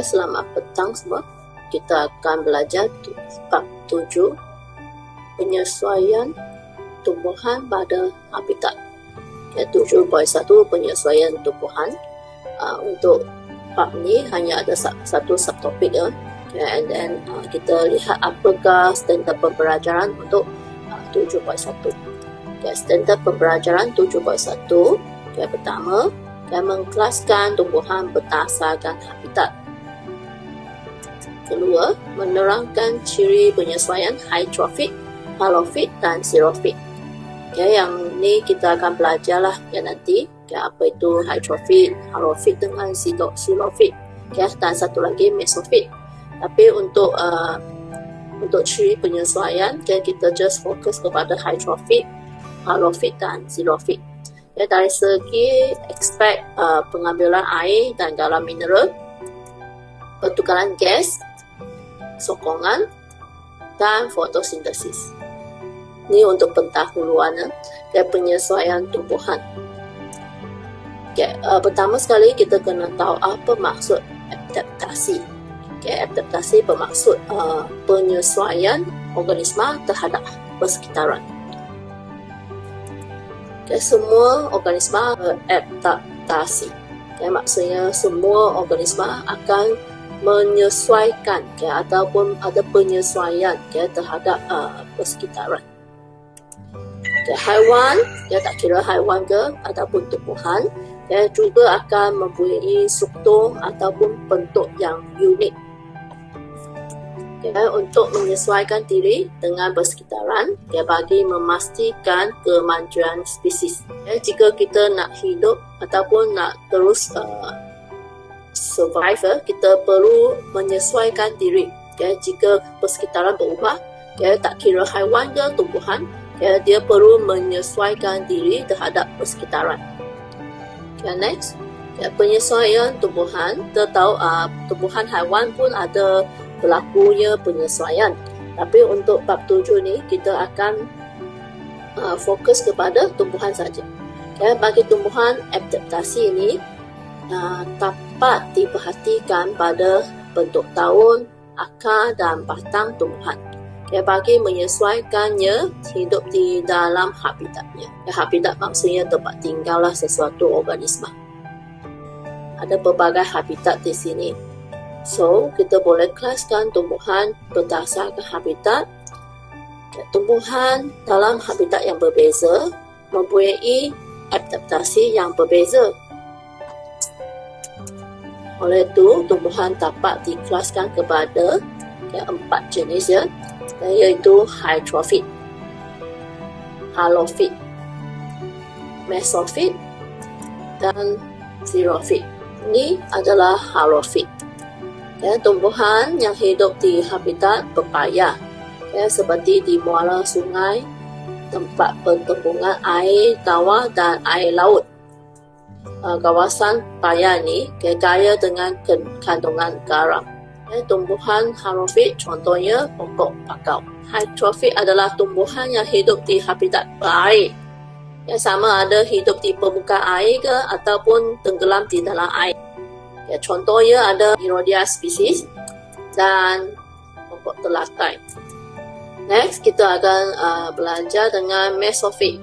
selamat petang semua. Kita akan belajar bab 7, penyesuaian tumbuhan pada habitat. 7.1 penyesuaian tumbuhan. Untuk bab ni hanya ada satu subtopik ya. And then kita lihat apakah standard pembelajaran untuk 7.1. Standard pembelajaran 7.1. Pertama, mengkelaskan tumbuhan berdasarkan habitat. Kedua, menerangkan ciri penyesuaian hydrofit, halofit dan xerofit. Yang ni kita akan belajar lah nanti. Apa itu hydrofit, halofit dengan xerofit. Dan satu lagi mesofit. Tapi untuk ciri penyesuaian, kita just fokus kepada hydrofit, halofit dan xerofit. Dari segi aspek pengambilan air dan garam mineral, pertukaran gas, sokongan dan fotosintesis. Ini untuk pendahuluan penyesuaian tumbuhan. Pertama sekali kita kena tahu apa maksud adaptasi. Adaptasi bermaksud penyesuaian organisma terhadap persekitaran. Semua organisma beradaptasi. Maksudnya semua organisma akan menyesuaikan ataupun ada penyesuaian terhadap persekitaran. Haiwan, tak kira haiwan ke ataupun tumbuhan, juga akan mempunyai struktur ataupun bentuk yang unik. Untuk menyesuaikan diri dengan persekitaran, bagi memastikan kemajuan spesies. Jika kita nak hidup ataupun nak terus survive, kita perlu menyesuaikan diri. Jika persekitaran berubah, tak kira haiwan ke tumbuhan, dia perlu menyesuaikan diri terhadap persekitaran. Next, penyesuaian tumbuhan. Kita tahu tumbuhan haiwan pun ada berlakunya penyesuaian. Tapi untuk bab 7 ni, kita akan fokus kepada tumbuhan saja. Bagi tumbuhan, adaptasi ini dapat diperhatikan pada bentuk daun, akar dan batang tumbuhan. Bagi menyesuaikannya hidup di dalam habitatnya. Habitat maksudnya tempat tinggal sesuatu organisma. Ada pelbagai habitat di sini. So, kita boleh kelaskan tumbuhan berdasarkan habitat. Tumbuhan dalam habitat yang berbeza mempunyai adaptasi yang berbeza. Oleh itu, tumbuhan dapat dikelaskan kepada 4 jenis iaitu hydrofit, halofit, mesofit dan xerofit. Ini adalah halofit. Tumbuhan yang hidup di habitat berpayah, seperti di muara sungai, tempat pertempungan air tawar dan air laut. Kawasan payah ini kaya dengan kandungan garam. Tumbuhan halofit contohnya pokok bakau. Hydrofit adalah tumbuhan yang hidup di habitat berair. Sama ada hidup di permukaan air ke ataupun tenggelam di dalam air. Contohnya ada Irodia species dan pokok telakai. Next, kita akan belajar dengan mesofit.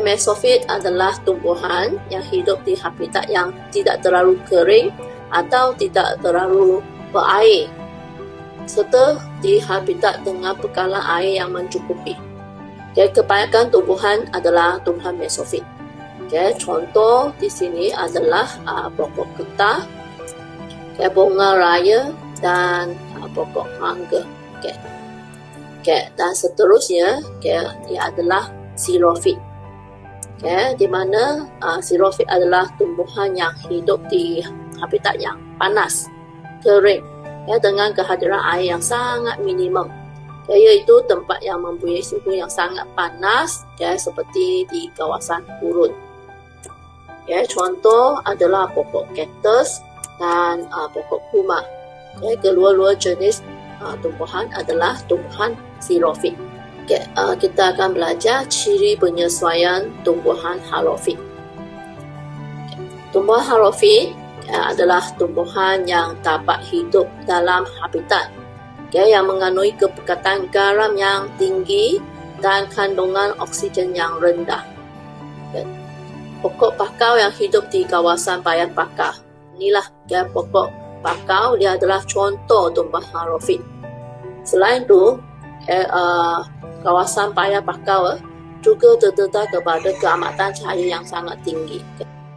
Mesofit adalah tumbuhan yang hidup di habitat yang tidak terlalu kering atau tidak terlalu berair, serta di habitat dengan bekalan air yang mencukupi. Kebanyakan tumbuhan adalah tumbuhan mesofit. Contoh di sini adalah pokok getah, bunga raya dan pokok mangga. Dan seterusnya, ia adalah xerofit. Di mana xerofit adalah tumbuhan yang hidup di habitat yang panas, kering, dengan kehadiran air yang sangat minimum, iaitu tempat yang mempunyai suhu yang sangat panas, seperti di kawasan gurun. Contoh adalah pokok cactus dan pokok kuma. Kedua-dua jenis tumbuhan adalah tumbuhan xerofit. Kita akan belajar ciri penyesuaian tumbuhan halofit. Tumbuhan halofit adalah tumbuhan yang dapat hidup dalam habitat yang mengandungi kepekatan garam yang tinggi dan kandungan oksigen yang rendah. Pokok bakau yang hidup di kawasan payah bakar. Inilah pokok bakau, dia adalah contoh tumbuhan halofit. Selain itu, kawasan payah bakau juga terdedah kepada keamatan cahaya yang sangat tinggi.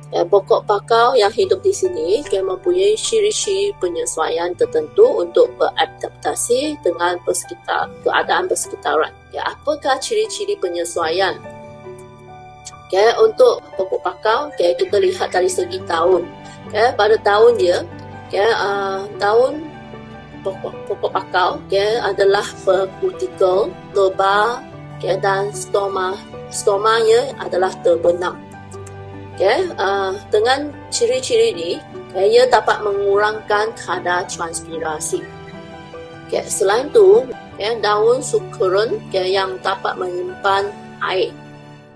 Pokok bakau yang hidup di sini mempunyai ciri-ciri penyesuaian tertentu untuk beradaptasi dengan keadaan persekitaran. Apakah ciri-ciri penyesuaian? Untuk pokok bakau, kita lihat dari segi tahun. Pada tahun dia, tahun pokok bakau adalah berkutikel, lebar, dan stomanya adalah terbenam. Dengan ciri-ciri ini, ia dapat mengurangkan kadar transpirasi. Selain itu, daun sukuren yang dapat menyimpan air.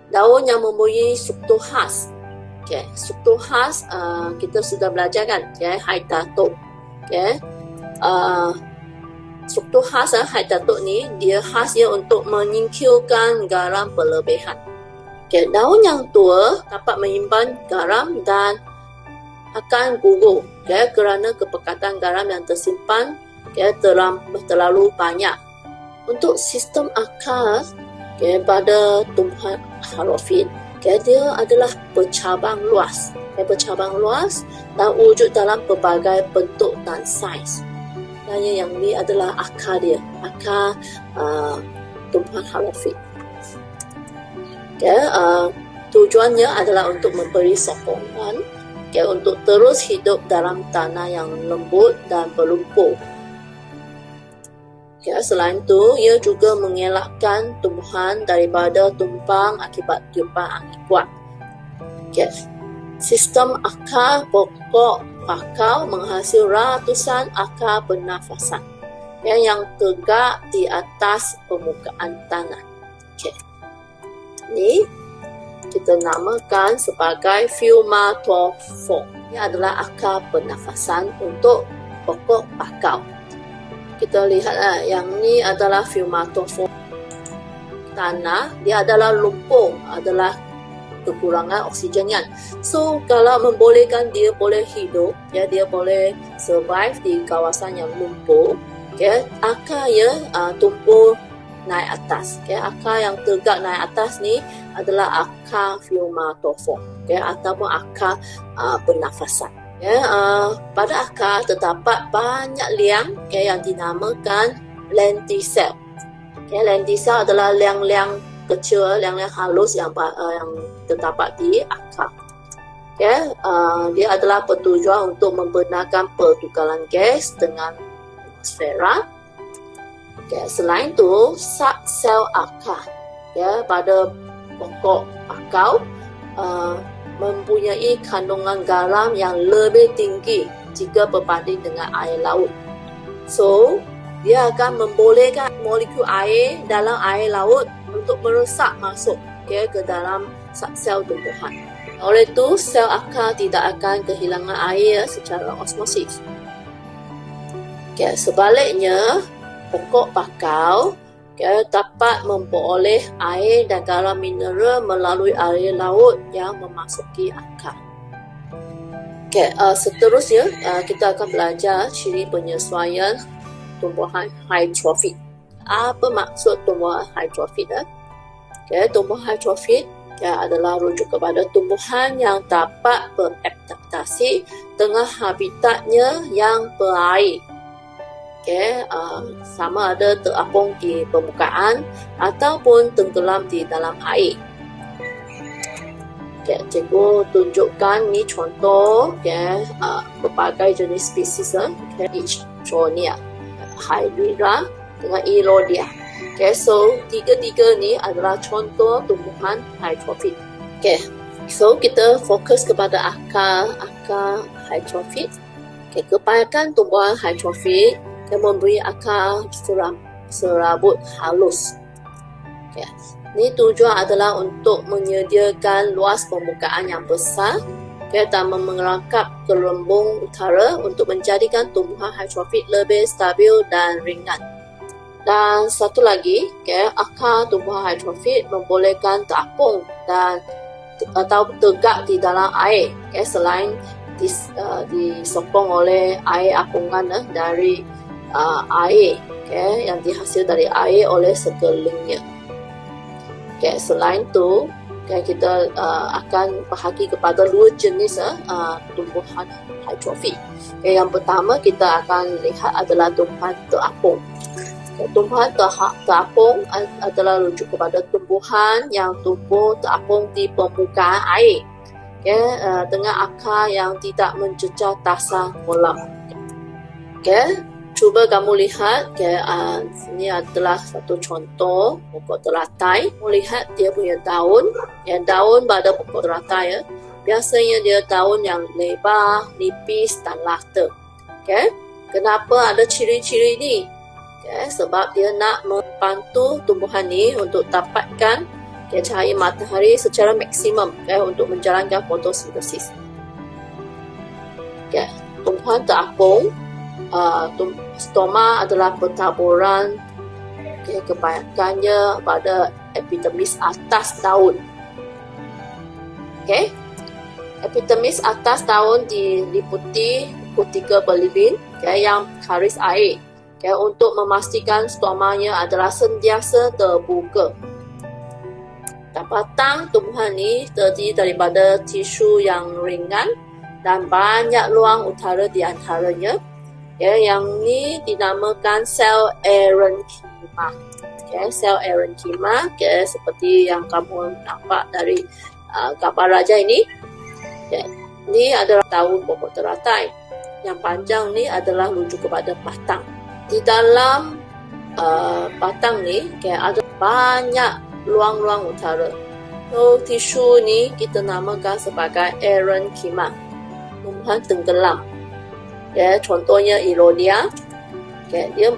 Daun yang mempunyai struktur khas. Struktur khas kita sudah belajar kan, Haitato. Struktur khas Haitato ni dia khasnya untuk menyingkirkan garam berlebihan. Daun yang tua dapat menyimpan garam dan akan gugur kerana kepekatan garam yang tersimpan terlalu banyak. Untuk sistem akar pada tumbuhan halofit, dia adalah bercabang luas. Bercabang luas dan wujud dalam pelbagai bentuk dan saiz. Dan yang ini adalah akar dia, akar tumbuhan halofit. Tujuannya adalah untuk memberi sokongan untuk terus hidup dalam tanah yang lembut dan berlumpur. Selain itu, ia juga mengelakkan tumbuhan daripada tumbang akibat tiupan angin kuat. Sistem akar pokok bakau menghasil ratusan akar pernafasan yang tegak di atas permukaan tanah. Ini kita namakan sebagai pneumatophore. Ia adalah akar pernafasan untuk pokok bakau. Kita lihat yang ini adalah pneumatophore. Tanah dia adalah lumpur, adalah kekurangan oksigen kan. So kalau membolehkan dia boleh hidup, dia boleh survive di kawasan yang lumpur. Akar tumbuh naik atas. Akar yang tegak naik atas ni adalah akar pneumatophore ataupun akar pernafasan. Pada akar terdapat banyak liang yang dinamakan lenticel. Lenticel adalah liang-liang kecil, liang-liang halus yang terdapat di akar. Dia adalah bertujuan untuk membenarkan pertukaran gas dengan atmosfera. Selain itu, sel akar pada pokok bakau mempunyai kandungan garam yang lebih tinggi jika berbanding dengan air laut. So, dia akan membolehkan molekul air dalam air laut untuk meresap masuk ke dalam sel tumbuhan. Oleh itu, sel akar tidak akan kehilangan air secara osmosis. Sebaliknya, pokok bakau dapat memperoleh air dan garam mineral melalui air laut yang memasuki akar. Seterusnya, kita akan belajar ciri penyesuaian tumbuhan hydrofit. Apa maksud tumbuhan hydrofit? Tumbuhan hydrofit adalah rujuk kepada tumbuhan yang dapat beradaptasi dengan habitatnya yang berair. Sama ada terapung di permukaan ataupun tenggelam di dalam air. Cikgu tunjukkan ni contoh berbagai jenis spesies Ichthyonia, Hydrilla dengan Elodia. So tiga-tiga ni adalah contoh tumbuhan hydrofit. So kita fokus kepada akar hydrofit. Kebanyakan tumbuhan hydrofit memberi akar serabut halus. Ini tujuan adalah untuk menyediakan luas permukaan yang besar dan merangkap gelembung utara untuk menjadikan tumbuhan hydrofit lebih stabil dan ringan. Dan satu lagi, akar tumbuhan hydrofit membolehkan terapung dan atau tegak di dalam air, selain disokong oleh air apungan dari air yang dihasil dari air oleh sekelilingnya. Selain itu, kita akan bahagi kepada dua jenis tumbuhan hydrofit. Yang pertama kita akan lihat adalah tumbuhan terapung. Tumbuhan terapung adalah rujuk kepada tumbuhan yang tumbuh terapung di permukaan air, dengan akar yang tidak mencecah dasar kolam. Cuba kamu lihat, ini adalah satu contoh pokok teratai. Kamu lihat dia punya daun, daun pada pokok teratai biasanya dia daun yang lebar, nipis dan rata. Kenapa ada ciri-ciri ini? Sebab dia nak membantu tumbuhan ini untuk dapatkan cahaya matahari secara maksimum untuk menjalankan fotosintesis. Tumbuhan terapung, stoma adalah pertaburan kebanyakannya pada epidermis atas daun. Epidermis atas daun diliputi kutika berlilin yang karis air, untuk memastikan stomanya adalah sentiasa terbuka. Dan batang tumbuhan ini terdiri daripada tisu yang ringan dan banyak ruang utara di antaranya. Yang ini dinamakan sel erenkima. Sel erenkima, seperti yang kamu nampak dari gambar raja ini. Ini adalah daun pokok teratai. Yang panjang ni adalah rujuk kepada batang. Di dalam batang ni ada banyak ruang-ruang utara. So, tisu ni kita namakan sebagai erenkima, tumbuhan tenggelam. Contohnya Erodia. Dia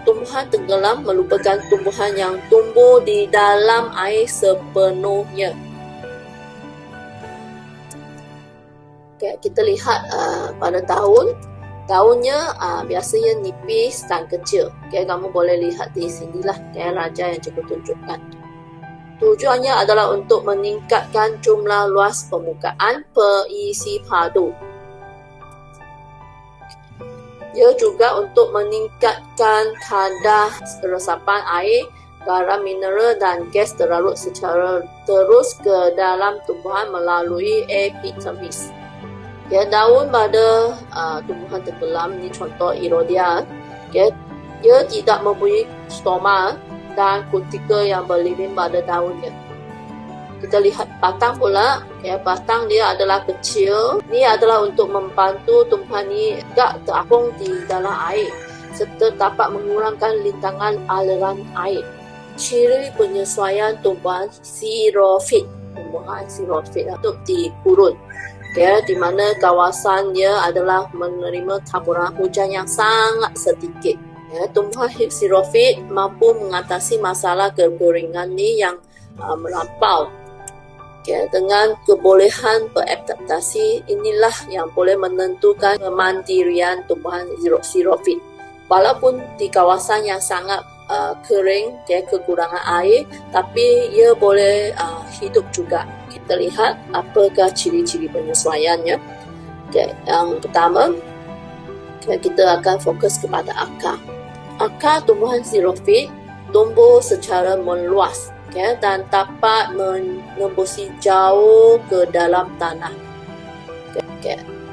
tumbuhan tenggelam merupakan tumbuhan yang tumbuh di dalam air sepenuhnya. Kita lihat pada daunnya biasanya nipis dan kecil. Kamu boleh lihat di sinilah raja yang cikgu tunjukkan. Tujuannya adalah untuk meningkatkan jumlah luas permukaan perisi padu. Ia juga untuk meningkatkan kadar resapan air, garam mineral dan gas terlarut secara terus ke dalam tumbuhan melalui epidermis. Daun pada tumbuhan tenggelam ini contoh Erodia. Ia tidak mempunyai stoma dan kutika yang berlilin pada daunnya. Kita lihat batang pula. Batang dia adalah kecil. Ini adalah untuk membantu tumbuhan ini tidak terapung di dalam air serta dapat mengurangkan lintangan aliran air. Ciri penyesuaian tumbuhan xerophyt. Tumbuhan xerophyt untuk di gurun. Di mana kawasan dia adalah menerima taburan hujan yang sangat sedikit. Tumbuhan xerophyt mampu mengatasi masalah kekeringan ni yang melampau. Dengan kebolehan beradaptasi inilah yang boleh menentukan kemandirian tumbuhan xerophyt. Walaupun di kawasan yang sangat kering, kekurangan air, tapi ia boleh hidup juga. Kita lihat apakah ciri-ciri penyesuaiannya. Yang pertama, kita akan fokus kepada akar. Akar tumbuhan xerophyt tumbuh secara meluas dan dapat menembusi jauh ke dalam tanah.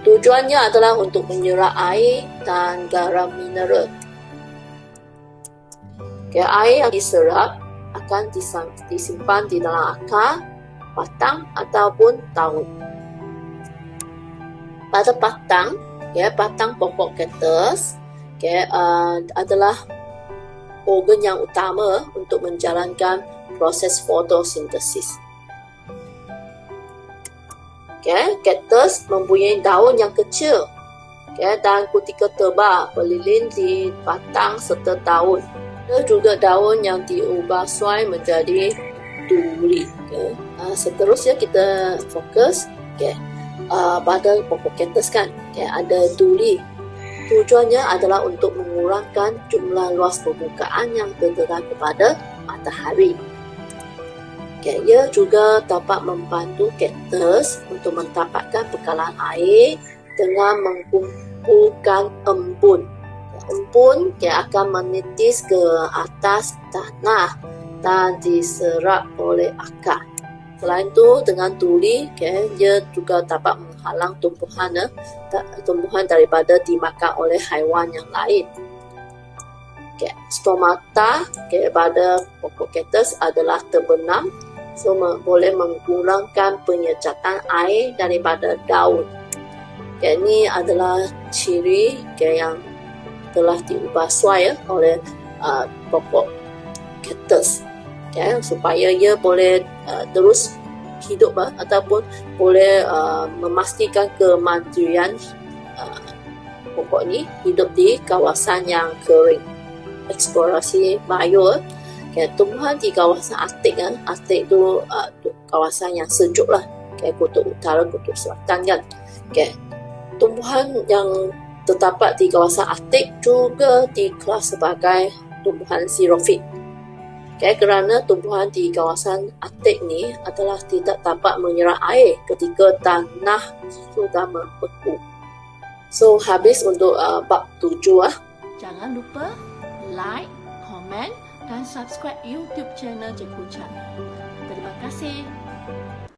Tujuannya adalah untuk menyerap air dan garam mineral. Air yang diserap akan disimpan di dalam akar, batang ataupun daun. Pada batang, batang pokok kaktus adalah organ yang utama untuk menjalankan proses fotosintesis. Kaktus mempunyai daun yang kecil dan kutika tebal berlilin di batang serta daun. Ada juga daun yang diubah suai menjadi duri. Seterusnya kita fokus pada pokok kaktus kan, ada tuli. Tujuannya adalah untuk mengurangkan jumlah luas permukaan yang terdedah kepada matahari. Ia juga dapat membantu kaktus untuk mendapatkan bekalan air dengan mengumpulkan embun. Embun akan menitis ke atas tanah dan diserap oleh akar. Selain itu, dengan tuli, ia juga dapat menghalang tumbuhan daripada dimakan oleh haiwan yang lain. Stomata pada pokok kaktus adalah terbenam, boleh mengurangkan penyerjatan air daripada daun. Ini adalah ciri yang telah diubah suai oleh pokok kaktus. Supaya ia boleh terus hidup ataupun boleh memastikan kemandirian pokok ni hidup di kawasan yang kering. Eksplorasi bio, tumbuhan di kawasan Arktik Arktik tu kawasan yang sejuk lah, kutub utara, kutub selatan kan. Tumbuhan yang terdapat di kawasan Arktik juga dikelas sebagai tumbuhan xerophyte. Kerana tumbuhan di kawasan Arktik ni adalah tidak dapat menyerap air ketika tanah sudah membeku. So, habis untuk bab 7 . Jangan lupa like, komen dan subscribe YouTube channel Cikgu Chan. Terima kasih.